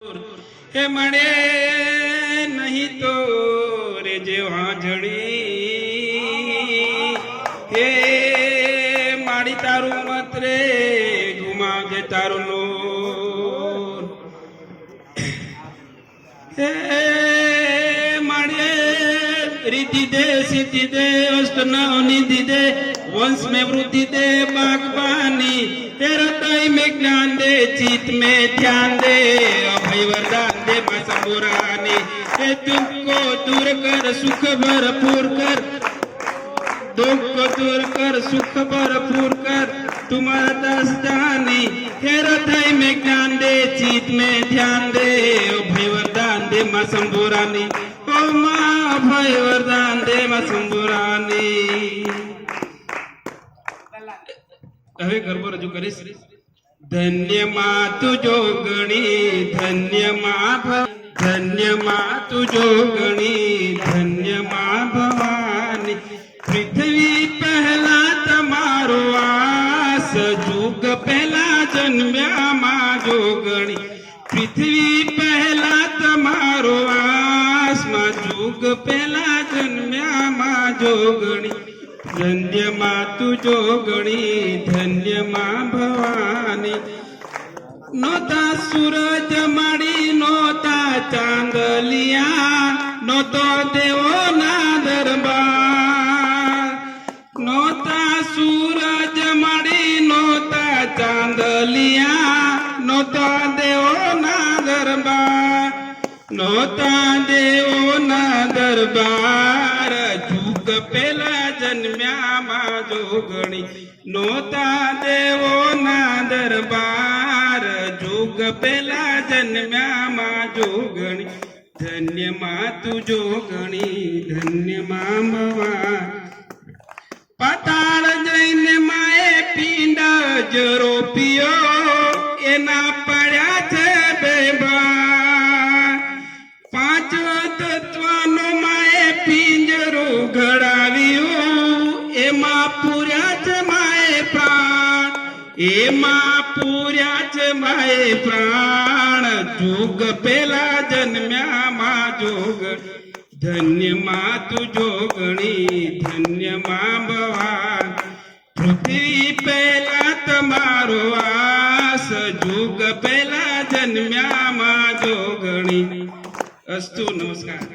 हे मणे नहीं तो रे जे वाजड़ी हे माड़ी तारू मत रे घुमा जे तारू नूर हे माड़े रीति दे सिद्धि दे अष्टनवनिधि दे वंश में वृद्धि दे बागबानी तेरा हृदय में ज्ञान दे चित में ध्यान दे अभय वरदान दे मां शंभुरानी हे तुमको दूर कर सुख भरपूर कर दुख को दूर कर सुख भरपूर कर तुम्हारा दास जानी हे हृदय में ज्ञान दे चित में ध्यान दे अभय वरदान दे मां शंभुरानी ओ मां अभय वरदान दे मां शंभुरानी। હવે ગરબો રજૂ કરીશ। ધન્ય માં તુજો ગણી ધન્ય માં તુજો ગણી ધન્ય માં ભવાની પૃથ્વી પહેલા તમારો વાસ જુગ પહેલા જન્મ્યા માં જોગણી પૃથ્વી પહેલા તમારો વાસ માં જુગ પહેલા જન્મ્યા માં જોગણી ધન્ય માં તુજો ગણી ધન્ય માં ભવાની નોતા સૂરજ માડી નોતા ચાંદલિયા નોતો દેવો ના દરબાર નોતા સૂરજ માડી નોતા ચાંદલિયા નોતો દેવો ના દરબાર નોતા દેવો ના દરબાર જુગ પેલા જન્મ્યા માં જોગણી નોતા દેવો ના દરબાર જુગ પેલા જન્મ્યા માં જોગણી ધન્ય માં તુજો ગણી ધન્ય માં ભવા પાતાળ જઈને માએ પિંડ જરો પિયો એના પડ્યા છે બેબા પાંચ તત્વનો માએ પિંજરો ઘડાવ્યો એમાં પૂર્યા છે માએ પ્રાણ એમાં પૂર્યા છે માએ પ્રાણ જુગ પેલા જન્મ્યા માં જોગ ધન્ય માં તુજો ગણી ધન્ય માં ભવાન પૃથ્વી પહેલા તમારો વાસ જુગ પહેલા જન્મ્યા માં જોગણી। અસ્તુ, નમસ્કાર।